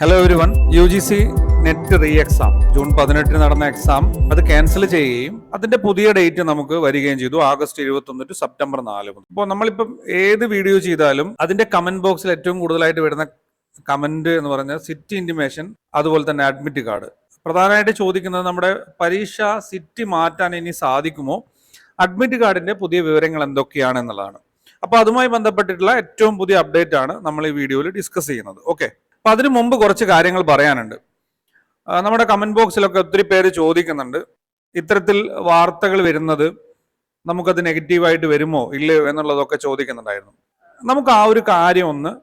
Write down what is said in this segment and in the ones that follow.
Hello every one. UGC net re exam June 18 നടന്ന exam അത് cancel ചെയ്യുകയും അതിന്റെ പുതിയ ഡേറ്റ് നമുക്ക് വരികയും ചെയ്തു. ആഗസ്റ്റ് 21 ടു സെപ്റ്റംബർ 4 മുതൽ. അപ്പോൾ നമ്മളിപ്പം ഏത് വീഡിയോ ചെയ്താലും അതിന്റെ കമന്റ് ബോക്സിൽ ഏറ്റവും കൂടുതലായിട്ട് വരുന്ന കമന്റ് എന്ന് പറഞ്ഞാൽ സിറ്റി ഇന്റിമേഷൻ, അതുപോലെ തന്നെ അഡ്മിറ്റ് കാർഡ്. പ്രധാനമായിട്ട് ചോദിക്കുന്നത് നമ്മുടെ പരീക്ഷ സിറ്റി മാറ്റാൻ ഇനി സാധിക്കുമോ, അഡ്മിറ്റ് കാർഡിന്റെ പുതിയ വിവരങ്ങൾ എന്തൊക്കെയാണ് എന്നുള്ളതാണ്. അപ്പോൾ അതുമായി ബന്ധപ്പെട്ടിട്ടുള്ള ഏറ്റവും പുതിയ അപ്ഡേറ്റ് ആണ് നമ്മൾ ഈ വീഡിയോയിൽ ഡിസ്കസ് ചെയ്യുന്നത്. ഓക്കെ, അപ്പൊ അതിനു മുമ്പ് കുറച്ച് കാര്യങ്ങൾ പറയാനുണ്ട്. നമ്മുടെ കമന്റ് ബോക്സിലൊക്കെ ഒത്തിരി പേര് ചോദിക്കുന്നുണ്ട്, ഇത്തരത്തിൽ വാർത്തകൾ വരുന്നത് നമുക്കത് നെഗറ്റീവായിട്ട് വരുമോ ഇല്ലയോ എന്നുള്ളതൊക്കെ ചോദിക്കുന്നുണ്ടായിരുന്നു. നമുക്ക് ആ ഒരു കാര്യം ഒന്ന്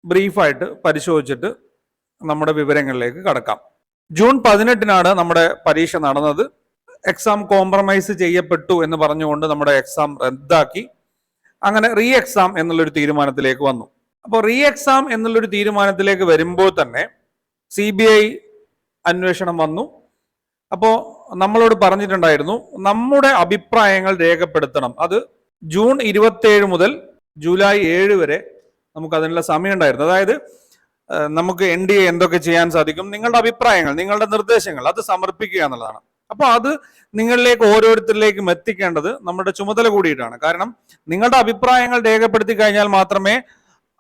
ബ്രീഫായിട്ട് പരിശോധിച്ചിട്ട് നമ്മുടെ വിവരങ്ങളിലേക്ക് കടക്കാം. ജൂൺ 18 നമ്മുടെ പരീക്ഷ നടന്നത്. എക്സാം കോംപ്രമൈസ് ചെയ്യപ്പെട്ടു എന്ന് പറഞ്ഞുകൊണ്ട് നമ്മുടെ എക്സാം റദ്ദാക്കി. അങ്ങനെ റീ എക്സാം എന്നുള്ളൊരു തീരുമാനത്തിലേക്ക് വന്നു. അപ്പോൾ റീ എക്സാം എന്നുള്ളൊരു തീരുമാനത്തിലേക്ക് വരുമ്പോൾ തന്നെ CBI അന്വേഷണം വന്നു. അപ്പോൾ നമ്മളോട് പറഞ്ഞിട്ടുണ്ടായിരുന്നു നമ്മുടെ അഭിപ്രായങ്ങൾ രേഖപ്പെടുത്തണം. അത് ജൂൺ 27 മുതൽ ജൂലൈ 7 വരെ നമുക്ക് അതിനുള്ള സമയം ഉണ്ടായിരുന്നു. അതായത് നമുക്ക് NDA എന്തൊക്കെ ചെയ്യാൻ സാധിക്കും, നിങ്ങളുടെ അഭിപ്രായങ്ങൾ, നിങ്ങളുടെ നിർദ്ദേശങ്ങൾ അത് സമർപ്പിക്കുക എന്നുള്ളതാണ്. അപ്പോൾ അത് നിങ്ങളിലേക്ക് ഓരോരുത്തരിലേക്കും എത്തിക്കേണ്ടത് നമ്മുടെ ചുമതല കൂടിയിട്ടാണ്. കാരണം നിങ്ങളുടെ അഭിപ്രായങ്ങൾ രേഖപ്പെടുത്തി കഴിഞ്ഞാൽ മാത്രമേ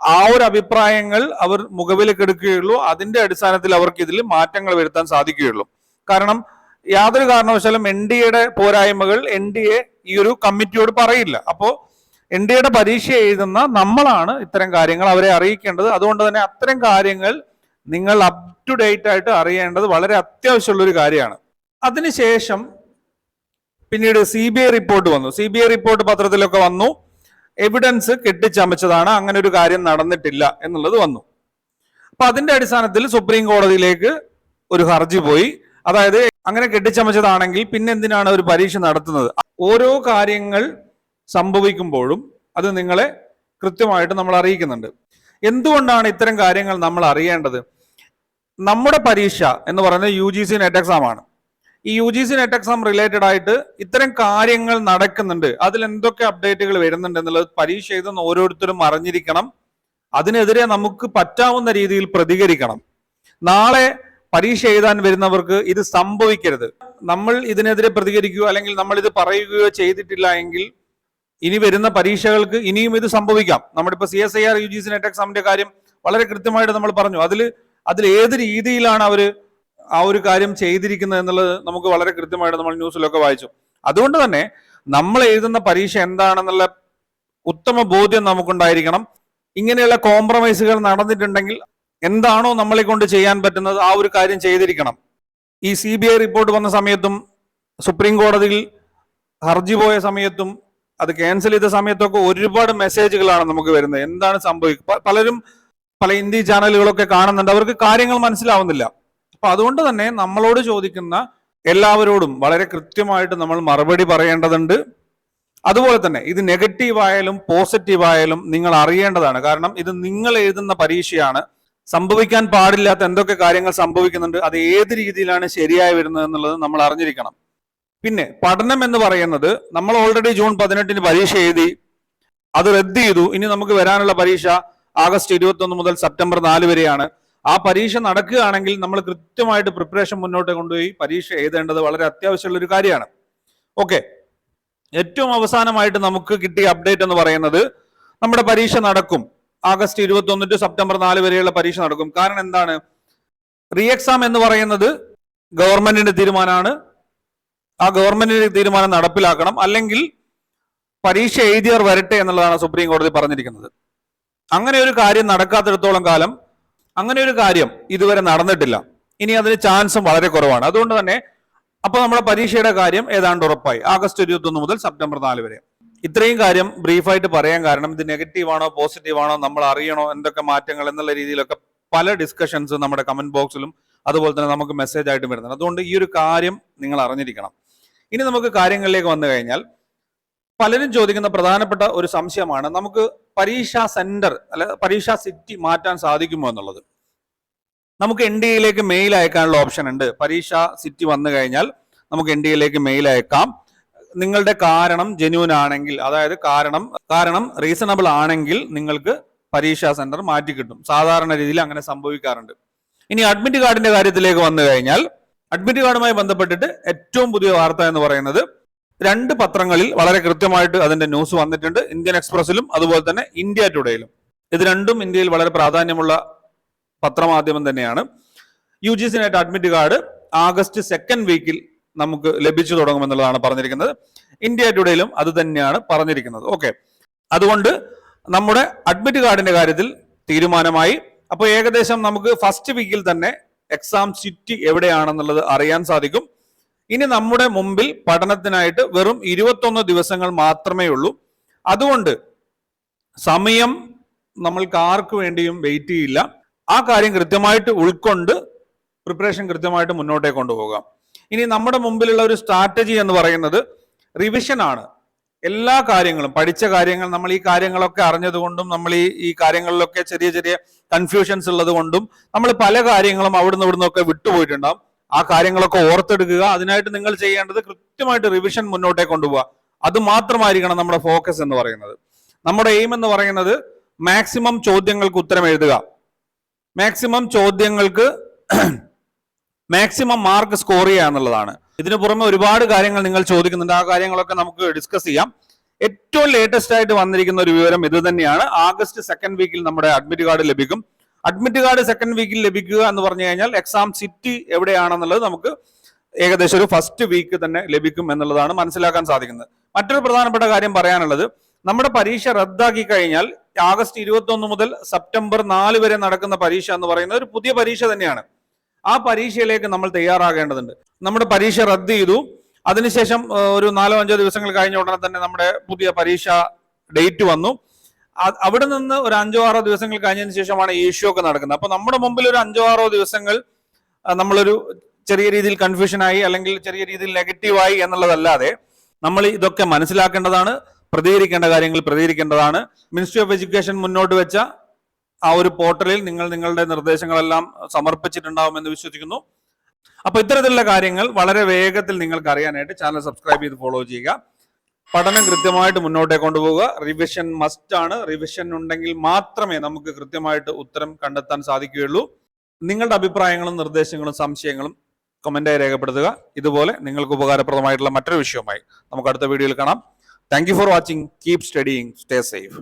ആ ഒരു അഭിപ്രായങ്ങൾ അവർ മുഖവിലേക്ക് എടുക്കുകയുള്ളൂ. അതിന്റെ അടിസ്ഥാനത്തിൽ അവർക്ക് ഇതിൽ മാറ്റങ്ങൾ വരുത്താൻ സാധിക്കുകയുള്ളൂ. കാരണം യാതൊരു കാരണവശാലും NDA പോരായ്മകൾ NDA ഈ ഒരു കമ്മിറ്റിയോട് പറയില്ല. അപ്പോൾ NDA പരീക്ഷ എഴുതുന്ന നമ്മളാണ് ഇത്തരം കാര്യങ്ങൾ അവരെ അറിയിക്കേണ്ടത്. അതുകൊണ്ട് തന്നെ അത്തരം കാര്യങ്ങൾ നിങ്ങൾ അപ് ടു ഡേറ്റ് ആയിട്ട് അറിയേണ്ടത് വളരെ അത്യാവശ്യമുള്ള ഒരു കാര്യമാണ്. അതിനുശേഷം പിന്നീട് CBI റിപ്പോർട്ട് വന്നു. CBI റിപ്പോർട്ട് പത്രത്തിലൊക്കെ വന്നു. എവിഡൻസ് കെട്ടിച്ചമച്ചതാണ്, അങ്ങനെ ഒരു കാര്യം നടന്നിട്ടില്ല എന്നുള്ളത് വന്നു. അപ്പൊ അതിന്റെ അടിസ്ഥാനത്തിൽ സുപ്രീം കോടതിയിലേക്ക് ഒരു ഹർജി പോയി. അതായത് അങ്ങനെ കെട്ടിച്ചമച്ചതാണെങ്കിൽ പിന്നെ എന്തിനാണ് ഒരു പരീക്ഷ നടത്തുന്നത്? ഓരോ കാര്യങ്ങൾ സംഭവിക്കുമ്പോഴും അത് നിങ്ങളെ കൃത്യമായിട്ട് നമ്മൾ അറിയിക്കുന്നുണ്ട്. എന്തുകൊണ്ടാണ് ഇത്തരം കാര്യങ്ങൾ നമ്മൾ അറിയേണ്ടത്? നമ്മുടെ പരീക്ഷ എന്ന് പറയുന്നത് UGC നെറ്റ് എക്സാം ആണ്. ഈ UGC നെറ്റ് എക്സാം റിലേറ്റഡ് ആയിട്ട് ഇത്തരം കാര്യങ്ങൾ നടക്കുന്നുണ്ട്, അതിൽ എന്തൊക്കെ അപ്ഡേറ്റുകൾ വരുന്നുണ്ട് എന്നുള്ളത് പരീക്ഷ എഴുതുന്ന ഓരോരുത്തരും അറിഞ്ഞിരിക്കണം. അതിനെതിരെ നമുക്ക് പറ്റാവുന്ന രീതിയിൽ പ്രതികരിക്കണം. നാളെ പരീക്ഷ എഴുതാൻ വരുന്നവർക്ക് ഇത് സംഭവിക്കരുത്. നമ്മൾ ഇതിനെതിരെ പ്രതികരിക്കുകയോ അല്ലെങ്കിൽ നമ്മൾ ഇത് പറയുകയോ ചെയ്തിട്ടില്ല എങ്കിൽ ഇനി വരുന്ന പരീക്ഷകൾക്ക് ഇനിയും ഇത് സംഭവിക്കാം. നമ്മളിപ്പോ CSIR UGC നെറ്റ് എക്സാമിന്റെ കാര്യം വളരെ കൃത്യമായിട്ട് നമ്മൾ പറഞ്ഞു. അതിൽ ഏത് രീതിയിലാണ് അവര് ആ ഒരു കാര്യം ചെയ്തിരിക്കുന്നത് എന്നുള്ളത് നമുക്ക് വളരെ കൃത്യമായിട്ട് നമ്മൾ ന്യൂസിലൊക്കെ വായിച്ചു. അതുകൊണ്ട് തന്നെ നമ്മൾ എഴുതുന്ന പരീക്ഷ എന്താണെന്നുള്ള ഉത്തമ ബോധ്യം നമുക്കുണ്ടായിരിക്കണം. ഇങ്ങനെയുള്ള കോംപ്രമൈസുകൾ നടന്നിട്ടുണ്ടെങ്കിൽ എന്താണോ നമ്മളെ കൊണ്ട് ചെയ്യാൻ പറ്റുന്നത് ആ ഒരു കാര്യം ചെയ്തിരിക്കണം. ഈ CBI റിപ്പോർട്ട് വന്ന സമയത്തും സുപ്രീം കോടതിയിൽ ഹർജി പോയ സമയത്തും അത് ക്യാൻസൽ ചെയ്ത സമയത്തൊക്കെ ഒരുപാട് മെസ്സേജുകളാണ് നമുക്ക് വരുന്നത്. എന്താണ് സംഭവിക്കുക? പലരും പല ഹിന്ദി ചാനലുകളൊക്കെ കാണുന്നുണ്ട്, അവർക്ക് കാര്യങ്ങൾ മനസ്സിലാവുന്നില്ല. അപ്പൊ അതുകൊണ്ട് തന്നെ നമ്മളോട് ചോദിക്കുന്ന എല്ലാവരോടും വളരെ കൃത്യമായിട്ട് നമ്മൾ മറുപടി പറയേണ്ടതുണ്ട്. അതുപോലെ തന്നെ ഇത് നെഗറ്റീവായാലും പോസിറ്റീവായാലും നിങ്ങൾ അറിയേണ്ടതാണ്. കാരണം ഇത് നിങ്ങൾ എഴുതുന്ന പരീക്ഷയാണ്. സംഭവിക്കാൻ പാടില്ലാത്ത എന്തൊക്കെ കാര്യങ്ങൾ സംഭവിക്കുന്നുണ്ട്, അത് ഏത് രീതിയിലാണ് ശരിയായി വരുന്നത് എന്നുള്ളത് നമ്മൾ അറിഞ്ഞിരിക്കണം. പിന്നെ പഠനം എന്ന് പറയുന്നത്, നമ്മൾ ഓൾറെഡി ജൂൺ 18 പരീക്ഷ എഴുതി, അത് റദ്ദ് ചെയ്തു. ഇനി നമുക്ക് വരാനുള്ള പരീക്ഷ ആഗസ്റ്റ് 21 മുതൽ സെപ്റ്റംബർ 4 വരെയാണ്. ആ പരീക്ഷ നടക്കുകയാണെങ്കിൽ നമ്മൾ കൃത്യമായിട്ട് പ്രിപ്പറേഷൻ മുന്നോട്ട് കൊണ്ടുപോയി പരീക്ഷ എഴുതേണ്ടത് വളരെ അത്യാവശ്യമുള്ള ഒരു കാര്യമാണ്. ഓക്കെ, ഏറ്റവും അവസാനമായിട്ട് നമുക്ക് കിട്ടിയ അപ്ഡേറ്റ് എന്ന് പറയുന്നത് നമ്മുടെ പരീക്ഷ നടക്കും. ആഗസ്റ്റ് 21 ടു സെപ്റ്റംബർ 4 വരെയുള്ള പരീക്ഷ നടക്കും. കാരണം എന്താണ്? റീ എക്സാം എന്ന് പറയുന്നത് ഗവൺമെന്റിന്റെ തീരുമാനമാണ്. ആ ഗവൺമെന്റിന്റെ തീരുമാനം നടപ്പിലാക്കണം, അല്ലെങ്കിൽ പരീക്ഷ എഴുതിയവർ വരട്ടെ എന്നുള്ളതാണ് സുപ്രീം കോടതി പറഞ്ഞിരിക്കുന്നത്. അങ്ങനെ ഒരു കാര്യം നടക്കാത്തിടത്തോളം കാലം അങ്ങനെ ഒരു കാര്യം ഇതുവരെ നടന്നിട്ടില്ല. ഇനി അതിന് ചാൻസും വളരെ കുറവാണ്. അതുകൊണ്ട് തന്നെ അപ്പൊ നമ്മുടെ പരീക്ഷയുടെ കാര്യം ഏതാണ്ട് ഉറപ്പായി. ആഗസ്റ്റ് 21 മുതൽ സെപ്റ്റംബർ 4 വരെ. ഇത്രയും കാര്യം ബ്രീഫായിട്ട് പറയാൻ കാരണം ഇത് നെഗറ്റീവാണോ പോസിറ്റീവാണോ നമ്മൾ അറിയണോ, എന്തൊക്കെ മാറ്റങ്ങൾ എന്നുള്ള രീതിയിലൊക്കെ പല ഡിസ്കഷൻസ് നമ്മുടെ കമന്റ് ബോക്സിലും അതുപോലെ തന്നെ നമുക്ക് മെസ്സേജ് ആയിട്ട് വരുന്നുണ്ട്. അതുകൊണ്ട് ഈ ഒരു കാര്യം നിങ്ങൾ അറിഞ്ഞിരിക്കണം. ഇനി നമുക്ക് കാര്യങ്ങളിലേക്ക് വന്നു കഴിഞ്ഞാൽ പലരും ചോദിക്കുന്ന പ്രധാനപ്പെട്ട ഒരു സംശയമാണ്, നമുക്ക് പരീക്ഷാ സെന്റർ അല്ലെ പരീക്ഷാ സിറ്റി മാറ്റാൻ സാധിക്കുമോ എന്നുള്ളത്. നമുക്ക് NDAയിലേക്ക് മെയിൽ അയക്കാനുള്ള ഓപ്ഷൻ ഉണ്ട്. പരീക്ഷാ സിറ്റി വന്നു കഴിഞ്ഞാൽ നമുക്ക് NDAയിലേക്ക് മെയിൽ അയക്കാം. നിങ്ങളുടെ കാരണം ജെന്യൂൻ ആണെങ്കിൽ, അതായത് കാരണം റീസണബിൾ ആണെങ്കിൽ നിങ്ങൾക്ക് പരീക്ഷാ സെന്റർ മാറ്റി കിട്ടും. സാധാരണ രീതിയിൽ അങ്ങനെ സംഭവിക്കാറുണ്ട്. ഇനി അഡ്മിറ്റ് കാർഡിന്റെ കാര്യത്തിലേക്ക് വന്നു കഴിഞ്ഞാൽ അഡ്മിറ്റ് കാർഡുമായി ബന്ധപ്പെട്ടിട്ട് ഏറ്റവും പുതിയ വാർത്ത എന്ന് പറയുന്നത് 2 പത്രങ്ങളിൽ വളരെ കൃത്യമായിട്ട് അതിന്റെ ന്യൂസ് വന്നിട്ടുണ്ട്. ഇന്ത്യൻ എക്സ്പ്രസിലും അതുപോലെ തന്നെ ഇന്ത്യ ടുഡേയിലും. ഇത് രണ്ടും ഇന്ത്യയിൽ വളരെ പ്രാധാന്യമുള്ള പത്രമാധ്യമം തന്നെയാണ്. UGC net admit card August 2nd വീക്കിൽ നമുക്ക് ലഭിച്ചു തുടങ്ങുമെന്നുള്ളതാണ് പറഞ്ഞിരിക്കുന്നത്. ഇന്ത്യ ടുഡേയിലും അത് തന്നെയാണ് പറഞ്ഞിരിക്കുന്നത്. ഓക്കെ, അതുകൊണ്ട് നമ്മുടെ അഡ്മിറ്റ് കാർഡിന്റെ കാര്യത്തിൽ തീരുമാനമായി. അപ്പോൾ ഏകദേശം നമുക്ക് ഫസ്റ്റ് വീക്കിൽ തന്നെ എക്സാം സിറ്റി എവിടെയാണെന്നുള്ളത് അറിയാൻ സാധിക്കും. ഇനി നമ്മുടെ മുമ്പിൽ പഠനത്തിനായിട്ട് വെറും 21 ദിവസങ്ങൾ മാത്രമേ ഉള്ളൂ. അതുകൊണ്ട് സമയം നമ്മൾക്ക് ആർക്ക് വേണ്ടിയും വെയിറ്റ് ചെയ്യില്ല. ആ കാര്യം കൃത്യമായിട്ട് ഉൾക്കൊണ്ട് പ്രിപ്പറേഷൻ കൃത്യമായിട്ട് മുന്നോട്ടേ കൊണ്ടുപോകാം. ഇനി നമ്മുടെ മുമ്പിലുള്ള ഒരു സ്ട്രാറ്റജി എന്ന് പറയുന്നത് റിവിഷൻ ആണ്. എല്ലാ കാര്യങ്ങളും പഠിച്ച കാര്യങ്ങൾ നമ്മൾ ഈ കാര്യങ്ങളൊക്കെ അറിഞ്ഞതുകൊണ്ടും നമ്മൾ ഈ കാര്യങ്ങളിലൊക്കെ ചെറിയ ചെറിയ കൺഫ്യൂഷൻസ് ഉള്ളത് കൊണ്ടും നമ്മൾ പല കാര്യങ്ങളും അവിടുന്ന് ഇവിടുന്നൊക്കെ വിട്ടുപോയിട്ടുണ്ടാവും. ആ കാര്യങ്ങളൊക്കെ ഓർത്തെടുക്കുക. അതിനായിട്ട് നിങ്ങൾ ചെയ്യേണ്ടത് കൃത്യമായിട്ട് റിവിഷൻ മുന്നോട്ടേ കൊണ്ടുപോവുക. അത് മാത്രമായിരിക്കണം നമ്മുടെ ഫോക്കസ് എന്ന് പറയുന്നത്. നമ്മുടെ എയിം എന്ന് പറയുന്നത് മാക്സിമം ചോദ്യങ്ങൾക്ക് ഉത്തരം എഴുതുക, മാക്സിമം ചോദ്യങ്ങൾക്ക് മാക്സിമം മാർക്ക് സ്കോർ ചെയ്യുക എന്നുള്ളതാണ്. ഇതിനു പുറമെ ഒരുപാട് കാര്യങ്ങൾ നിങ്ങൾ ചോദിക്കുന്നുണ്ട്. ആ കാര്യങ്ങളൊക്കെ നമുക്ക് ഡിസ്കസ് ചെയ്യാം. ഏറ്റവും ലേറ്റസ്റ്റ് ആയിട്ട് വന്നിരിക്കുന്ന ഒരു വിവരം ഇത് തന്നെയാണ്. ആഗസ്റ്റ് 2nd വീക്കിൽ നമ്മുടെ അഡ്മിറ്റ് കാർഡ് ലഭിക്കും. അഡ്മിറ്റ് കാർഡ് 2nd വീക്കിൽ ലഭിക്കുക എന്ന് പറഞ്ഞു കഴിഞ്ഞാൽ എക്സാം സിറ്റി എവിടെയാണെന്നുള്ളത് നമുക്ക് ഏകദേശം ഒരു ഫസ്റ്റ് വീക്ക് തന്നെ ലഭിക്കും എന്നുള്ളതാണ് മനസ്സിലാക്കാൻ സാധിക്കുന്നത്. മറ്റൊരു പ്രധാനപ്പെട്ട കാര്യം പറയാനുള്ളത്, നമ്മുടെ പരീക്ഷ റദ്ദാക്കി കഴിഞ്ഞാൽ ആഗസ്റ്റ് 21 മുതൽ സെപ്റ്റംബർ 4 വരെ നടക്കുന്ന പരീക്ഷ എന്ന് പറയുന്നത് ഒരു പുതിയ പരീക്ഷ തന്നെയാണ്. ആ പരീക്ഷയിലേക്ക് നമ്മൾ തയ്യാറാകേണ്ടതുണ്ട്. നമ്മുടെ പരീക്ഷ റദ്ദ് ചെയ്തു, അതിനുശേഷം ഒരു 4-5 ദിവസങ്ങൾ കഴിഞ്ഞ ഉടനെ തന്നെ നമ്മുടെ പുതിയ പരീക്ഷ ഡേറ്റ് വന്നു. അവിടെ നിന്ന് ഒരു 5-6 ദിവസങ്ങൾ കഴിഞ്ഞതിന് ശേഷമാണ് ഇഷ്യൂ ഒക്കെ നടക്കുന്നത്. അപ്പൊ നമ്മുടെ മുമ്പിൽ ഒരു 5-6 ദിവസങ്ങൾ നമ്മളൊരു ചെറിയ രീതിയിൽ കൺഫ്യൂഷനായി അല്ലെങ്കിൽ ചെറിയ രീതിയിൽ നെഗറ്റീവായി എന്നുള്ളതല്ലാതെ നമ്മൾ ഇതൊക്കെ മനസ്സിലാക്കേണ്ടതാണ്. പ്രതികരിക്കേണ്ട കാര്യങ്ങൾ പ്രതികരിക്കേണ്ടതാണ്. മിനിസ്ട്രി ഓഫ് എഡ്യൂക്കേഷൻ മുന്നോട്ട് വെച്ച ആ ഒരു പോർട്ടലിൽ നിങ്ങൾ നിങ്ങളുടെ നിർദ്ദേശങ്ങളെല്ലാം സമർപ്പിച്ചിട്ടുണ്ടാവുമെന്ന് വിശ്വസിക്കുന്നു. അപ്പൊ ഇത്തരത്തിലുള്ള കാര്യങ്ങൾ വളരെ വേഗത്തിൽ നിങ്ങൾക്ക് അറിയാനായിട്ട് ചാനൽ സബ്സ്ക്രൈബ് ചെയ്ത് ഫോളോ ചെയ്യുക. പഠനം കൃത്യമായിട്ട് മുന്നോട്ടേ കൊണ്ടുപോവുക. റിവിഷൻ മസ്റ്റ് ആണ്. റിവിഷൻ ഉണ്ടെങ്കിൽ മാത്രമേ നമുക്ക് കൃത്യമായിട്ട് ഉത്തരം കണ്ടെത്താൻ സാധിക്കുകയുള്ളൂ. നിങ്ങളുടെ അഭിപ്രായങ്ങളും നിർദ്ദേശങ്ങളും സംശയങ്ങളും കമന്റായി രേഖപ്പെടുത്തുക. ഇതുപോലെ നിങ്ങൾക്ക് ഉപകാരപ്രദമായിട്ടുള്ള മറ്റൊരു വിഷയവുമായി നമുക്ക് അടുത്ത വീഡിയോയിൽ കാണാം. Thank you for watching. Keep studying. Stay safe.